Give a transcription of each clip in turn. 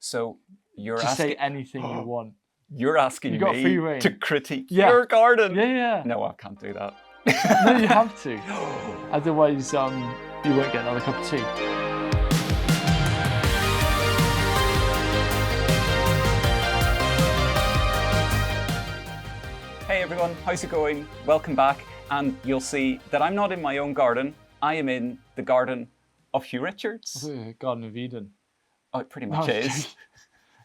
So you're Just asking say anything you want. You're asking You got free me rein. to critique Yeah. your garden. Yeah. No, I can't do that. No, you have to. Otherwise, you won't get another cup of tea. Hey everyone, how's it going? Welcome back. And you'll see that I'm not in my own garden. I am in the garden of Huw Richards. Garden of Eden. Oh, it pretty much is.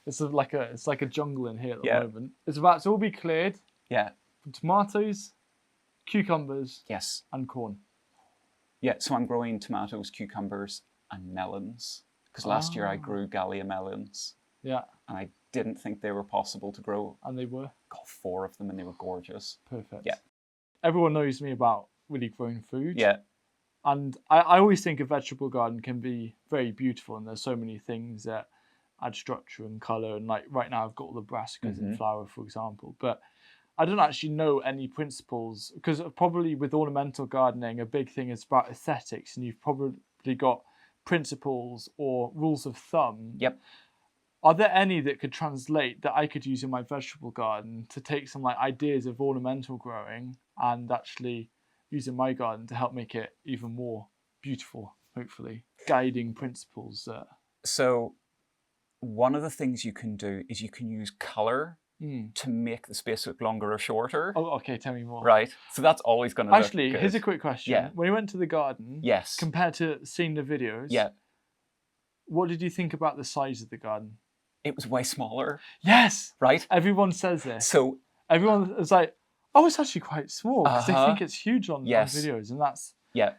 It's like a jungle in here at the Yeah. moment. It's about to all be cleared. Yeah. From tomatoes, cucumbers, Yes. and corn. Yeah, so I'm growing tomatoes, cucumbers, and melons. Because last year I grew Gallia melons. Yeah. And I didn't think they were possible to grow. And they were. Got 4 of them and they were gorgeous. Perfect. Yeah. Everyone knows me about really growing food. Yeah. And I always think a vegetable garden can be very beautiful, and there's so many things that add structure and colour. And like right now I've got all the brassicas in flower, for example. But I don't actually know any principles, because probably with ornamental gardening, a big thing is about aesthetics, and you've probably got principles or rules of thumb. Yep. Are there any that could translate that I could use in my vegetable garden to take some like ideas of ornamental growing and actually use in my garden to help make it even more beautiful, hopefully? Guiding principles. So one of the things you can do is you can use colour to make the space look longer or shorter. Oh, okay, tell me more. Right. So that's always going to look Actually, good. here's a quick question. Yeah. When you went to the garden, Yes. compared to seeing the videos, Yeah. what did you think about the size of the garden? It was way smaller. Yes. Right. Everyone says this. So everyone is like, oh, it's actually quite small, because they think it's huge on videos, and that's... Yeah.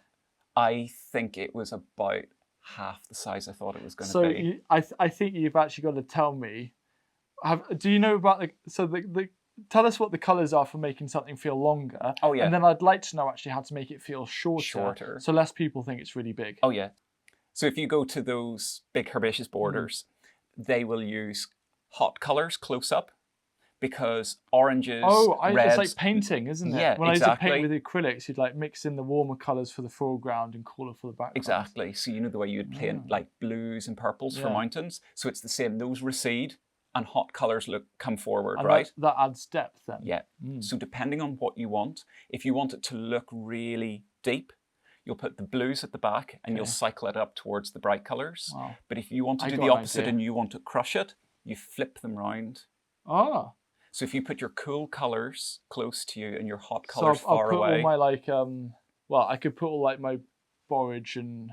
I think it was about half the size I thought it was going to be. So I think you've actually got to tell me, do you know about tell us what the colours are for making something feel longer. Oh, yeah. And then I'd like to know actually how to make it feel shorter. So less people think it's really big. Oh, yeah. So if you go to those big herbaceous borders, they will use hot colours close up, because oranges, reds... it's like painting, isn't it? Yeah, when exactly. I used to paint with acrylics, you'd like mix in the warmer colours for the foreground and cooler for the background. Exactly. So you know the way you'd paint like blues and purples for mountains? So it's the same. Those recede and hot colours come forward, and right? That adds depth then. Yeah. So depending on what you want, if you want it to look really deep, you'll put the blues at the back and you'll cycle it up towards the bright colours. Wow. But if you want to do the opposite and you want to crush it, you flip them round. Ah. So if you put your cool colours close to you and your hot colours far away... So I'll put all my I could put all like my borage and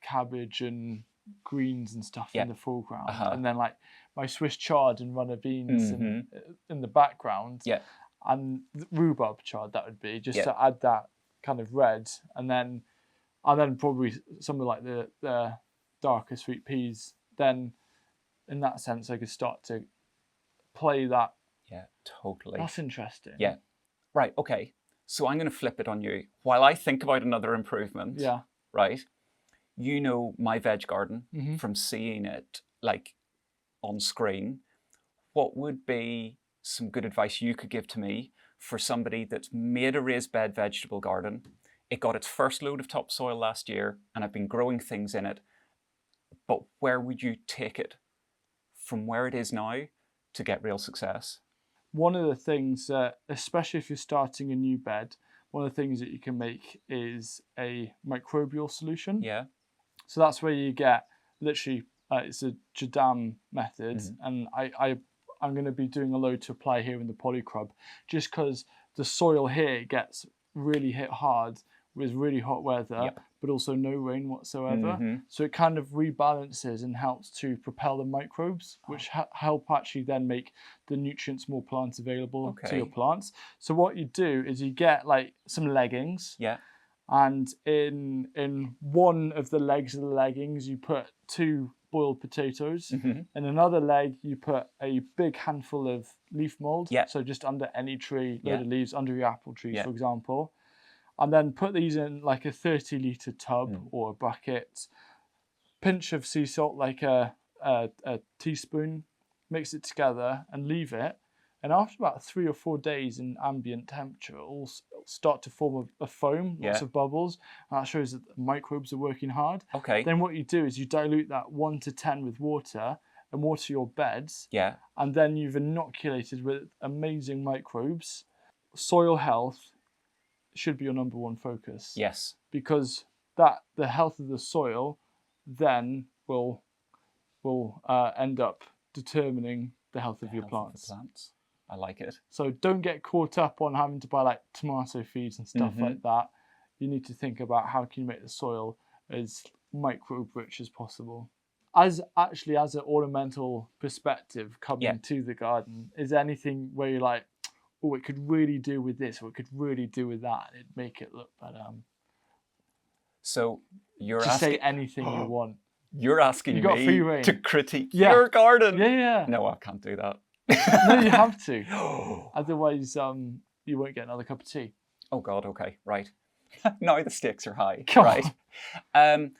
cabbage and greens and stuff in the foreground. And then like my Swiss chard and runner beans in the background. Yeah. And rhubarb chard, that would be, just to add that kind of red. And then probably something like the darker sweet peas. Then in that sense, I could start to play that. Yeah, totally. That's interesting. Yeah. Right, okay. So I'm going to flip it on you. While I think about another improvement, right, you know my veg garden from seeing it like on screen. What would be some good advice you could give to me for somebody that's made a raised bed vegetable garden? It got its first load of topsoil last year and I've been growing things in it. But where would you take it from where it is now to get real success? One of the things, especially if you're starting a new bed, one of the things that you can make is a microbial solution. Yeah. So that's where you get literally, it's a Jadam method, and I'm going to be doing a load to apply here in the polycrub, just because the soil here gets really hit hard with really hot weather, but also no rain whatsoever. So it kind of rebalances and helps to propel the microbes, which help actually then make the nutrients more plant available to your plants. So what you do is you get like some leggings, and in one of the legs of the leggings you put 2 boiled potatoes. In another leg you put a big handful of leaf mold, so just under any tree, load of leaves under your apple tree, for example. And then put these in like a 30-litre tub or a bucket. Pinch of sea salt, like a teaspoon. Mix it together and leave it. And after about 3 or 4 days in ambient temperature, it'll start to form a foam, lots of bubbles. And that shows that the microbes are working hard. Okay. Then what you do is you dilute that 1 to 10 with water and water your beds. Yeah. And then you've inoculated with amazing microbes. Soil health should be your number one focus. Yes. Because the health of the soil then will end up determining the health of your plants. I like it. So don't get caught up on having to buy like tomato feeds and stuff like that. You need to think about how can you make the soil as microbe rich as possible. As an ornamental perspective coming to the garden, is there anything where you're like, oh, it could really do with this, or it could really do with that, and it'd make it look better? So you're just asking, say anything you want. You're asking you got me free rein. to critique your garden. Yeah. No, I can't do that. No, you have to. Otherwise, you won't get another cup of tea. Oh God. Okay. Right. Now the stakes are high. Come right. on.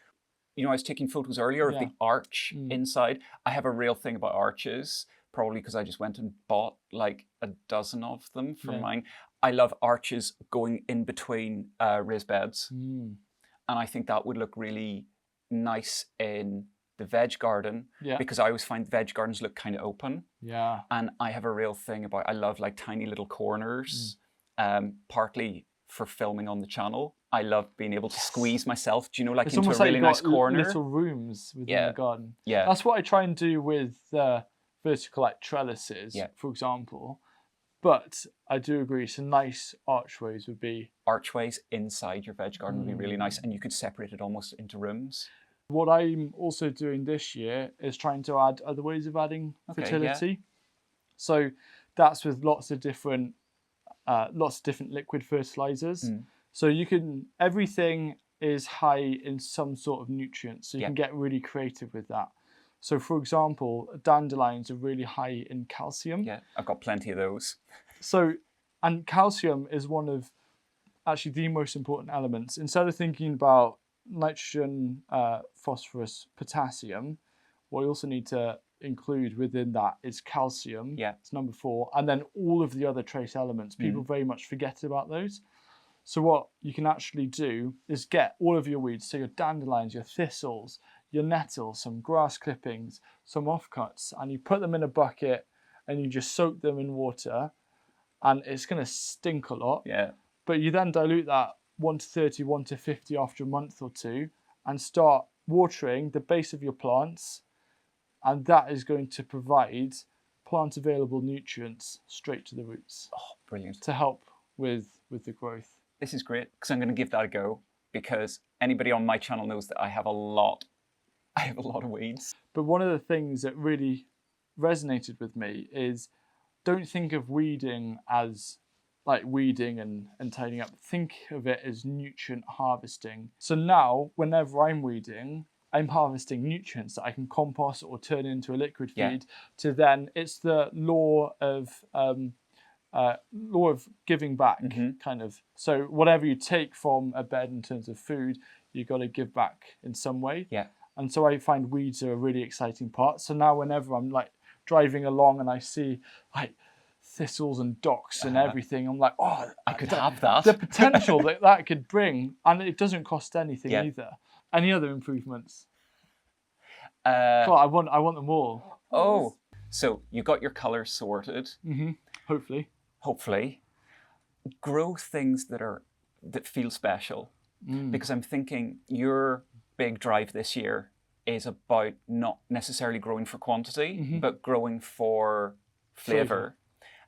I was taking photos earlier of the arch inside. I have a real thing about arches, probably because I just went and bought like a dozen of them for mine. I love arches going in between raised beds. And I think that would look really nice in the veg garden because I always find veg gardens look kind of open. Yeah. And I have a real thing about, I love like tiny little corners, partly for filming on the channel. I love being able to squeeze myself, do you know, like it's into a really nice corner. Little rooms within the garden. Yeah. That's what I try and do with vertical like trellises, for example. But I do agree, some nice archways would be... Archways inside your veg garden would be really nice, and you could separate it almost into rooms. What I'm also doing this year is trying to add other ways of adding fertility. Yeah. So that's with lots of different liquid fertilizers. So everything is high in some sort of nutrients, so you can get really creative with that. So, for example, dandelions are really high in calcium. Yeah, I've got plenty of those. So, and calcium is one of actually the most important elements. Instead of thinking about nitrogen, phosphorus, potassium, what you also need to include within that is calcium. Yeah. It's number 4. And then all of the other trace elements. People very much forget about those. So what you can actually do is get all of your weeds, so your dandelions, your thistles, your nettles, some grass clippings, some offcuts, and you put them in a bucket and you just soak them in water, and it's going to stink a lot. Yeah. But you then dilute that 1 to 30, 1 to 50 after a month or two and start watering the base of your plants, and that is going to provide plant available nutrients straight to the roots. Oh, brilliant. To help with the growth. This is great, because I'm going to give that a go, because anybody on my channel knows that I have a lot of weeds. But one of the things that really resonated with me is, don't think of weeding as like weeding and tidying up. Think of it as nutrient harvesting. So now, whenever I'm weeding, I'm harvesting nutrients that I can compost or turn into a liquid feed to then, it's the law of giving back, kind of. So whatever you take from a bed in terms of food, you got to give back in some way. Yeah. And so I find weeds are a really exciting part. So now whenever I'm like driving along and I see like thistles and docks and everything, I'm like, oh, I could have that. The potential that could bring, and it doesn't cost anything either. Any other improvements? God, I want them all. Oh, so you got your colours sorted. Hopefully. Grow things that feel special. Because I'm thinking your big drive this year is about not necessarily growing for quantity, but growing for flavour.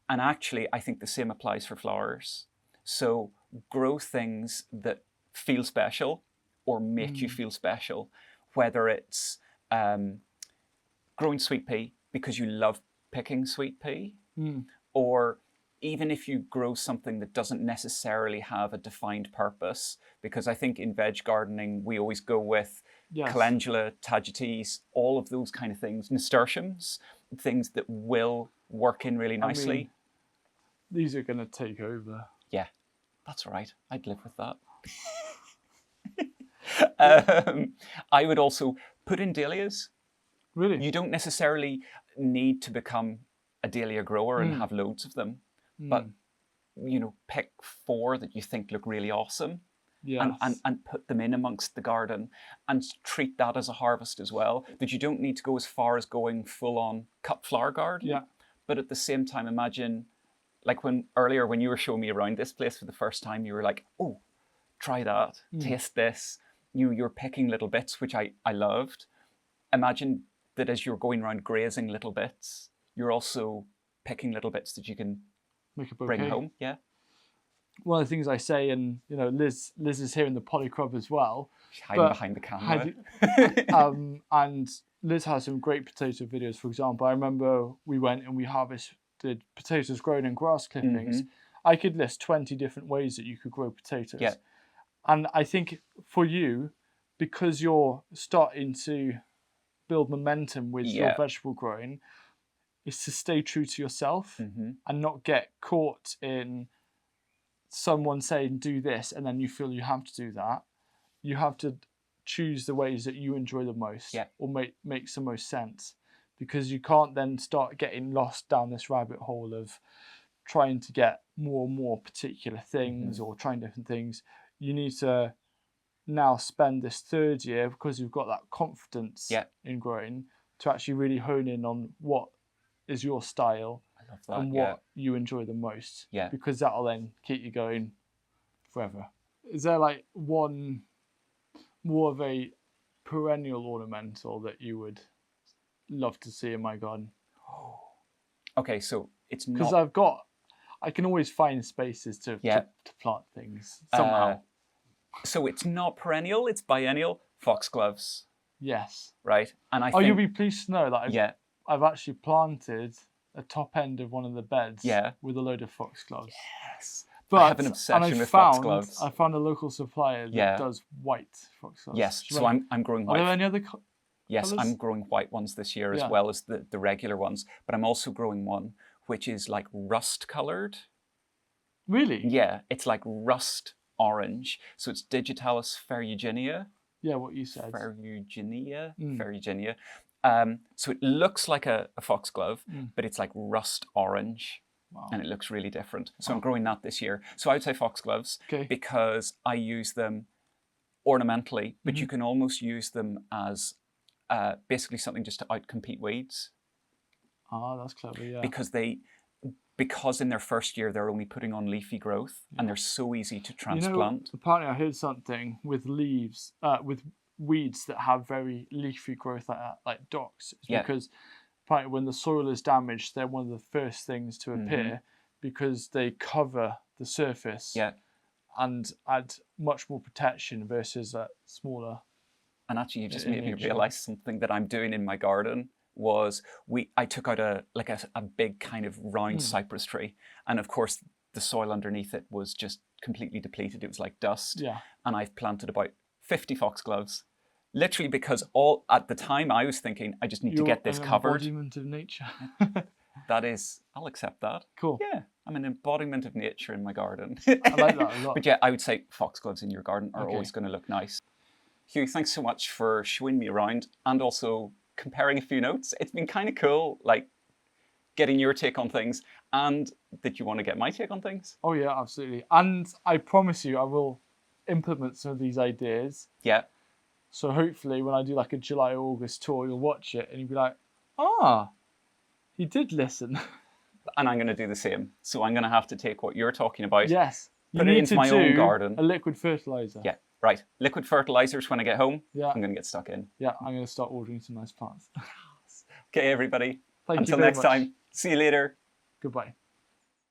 And actually, I think the same applies for flowers. So grow things that feel special or make you feel special, whether it's growing sweet pea because you love picking sweet pea, or even if you grow something that doesn't necessarily have a defined purpose, because I think in veg gardening, we always go with calendula, tagetes, all of those kind of things, nasturtiums, things that will work in really nicely. I mean, these are going to take over. Yeah, that's all right. I'd live with that. I would also put in dahlias. Really? You don't necessarily need to become a dahlia grower and have loads of them. But, pick 4 that you think look really awesome and put them in amongst the garden and treat that as a harvest as well. That you don't need to go as far as going full on cut flower garden. Yeah. But at the same time, imagine, like when you were showing me around this place for the first time, you were like, oh, try that, taste this. You're picking little bits, which I loved. Imagine that as you're going around grazing little bits, you're also picking little bits that you can bring home. Yeah. One of the things I say, and Liz is here in the Poly Club as well. She's hiding behind the camera. And Liz has some great potato videos. For example, I remember we went and we harvested potatoes grown in grass clippings. I could list 20 different ways that you could grow potatoes. Yeah. And I think for you, because you're starting to build momentum with your vegetable growing, is to stay true to yourself and not get caught in someone saying do this and then you feel you have to do that. You have to choose the ways that you enjoy the most or makes the most sense, because you can't then start getting lost down this rabbit hole of trying to get more and more particular things or trying different things. You need to now spend this third year, because you've got that confidence in growing, to actually really hone in on what is your style and what you enjoy the most, because that'll then keep you going forever. Is there like one more of a perennial ornamental that you would love to see in my garden? Okay, so it's not... Because I can always find spaces to plant things somehow. So it's not perennial, it's biennial. Foxgloves. Yes. Right? And I think... you'll be pleased to know that I've actually planted a top end of one of the beds with a load of foxgloves. Yes. But I have an obsession with foxgloves. I found a local supplier that does white foxgloves. Yes, so I'm growing white. Are there any other Yes, colours? I'm growing white ones this year as well as the regular ones. But I'm also growing one which is like rust coloured. Really? Yeah, it's like rust orange. So it's Digitalis ferruginea. Yeah, what you said. Ferruginea. So it looks like a foxglove, but it's like rust orange. Wow. And it looks really different. So I'm growing that this year. So I would say foxgloves because I use them ornamentally, but you can almost use them as basically something just to outcompete weeds. Ah, that's clever, yeah. Because in their first year they're only putting on leafy growth and they're so easy to transplant. Apparently I heard something with leaves, with weeds that have very leafy growth like docks. It's because apparently when the soil is damaged, they're one of the first things to appear because they cover the surface and add much more protection versus smaller. And actually you just made me realise something that I'm doing in my garden. I took out a big kind of round cypress tree, and of course the soil underneath it was just completely depleted. It was like dust. Yeah. And I've planted about 50 foxgloves, literally because at the time I was thinking I just need to get this covered. Embodiment of nature. I'll accept that. Cool. Yeah, I'm an embodiment of nature in my garden. I like that a lot. But yeah, I would say foxgloves in your garden are always going to look nice. Huw, thanks so much for showing me around and also comparing a few notes. It's been kind of cool, like getting your take on things, and that you want to get my take on things. Oh yeah, absolutely. And I promise you I will implement some of these ideas. Yeah. So hopefully when I do like a July or August tour, you'll watch it and you'll be like, he did listen. And I'm going to do the same. So I'm going to have to take what you're talking about. Yes. Put it into my own garden. A liquid fertilizer. Yeah. Right, liquid fertilizers when I get home. Yeah. I'm going to get stuck in. Yeah, I'm going to start ordering some nice plants. Okay, everybody. Thank you Until next time. See you later. Goodbye.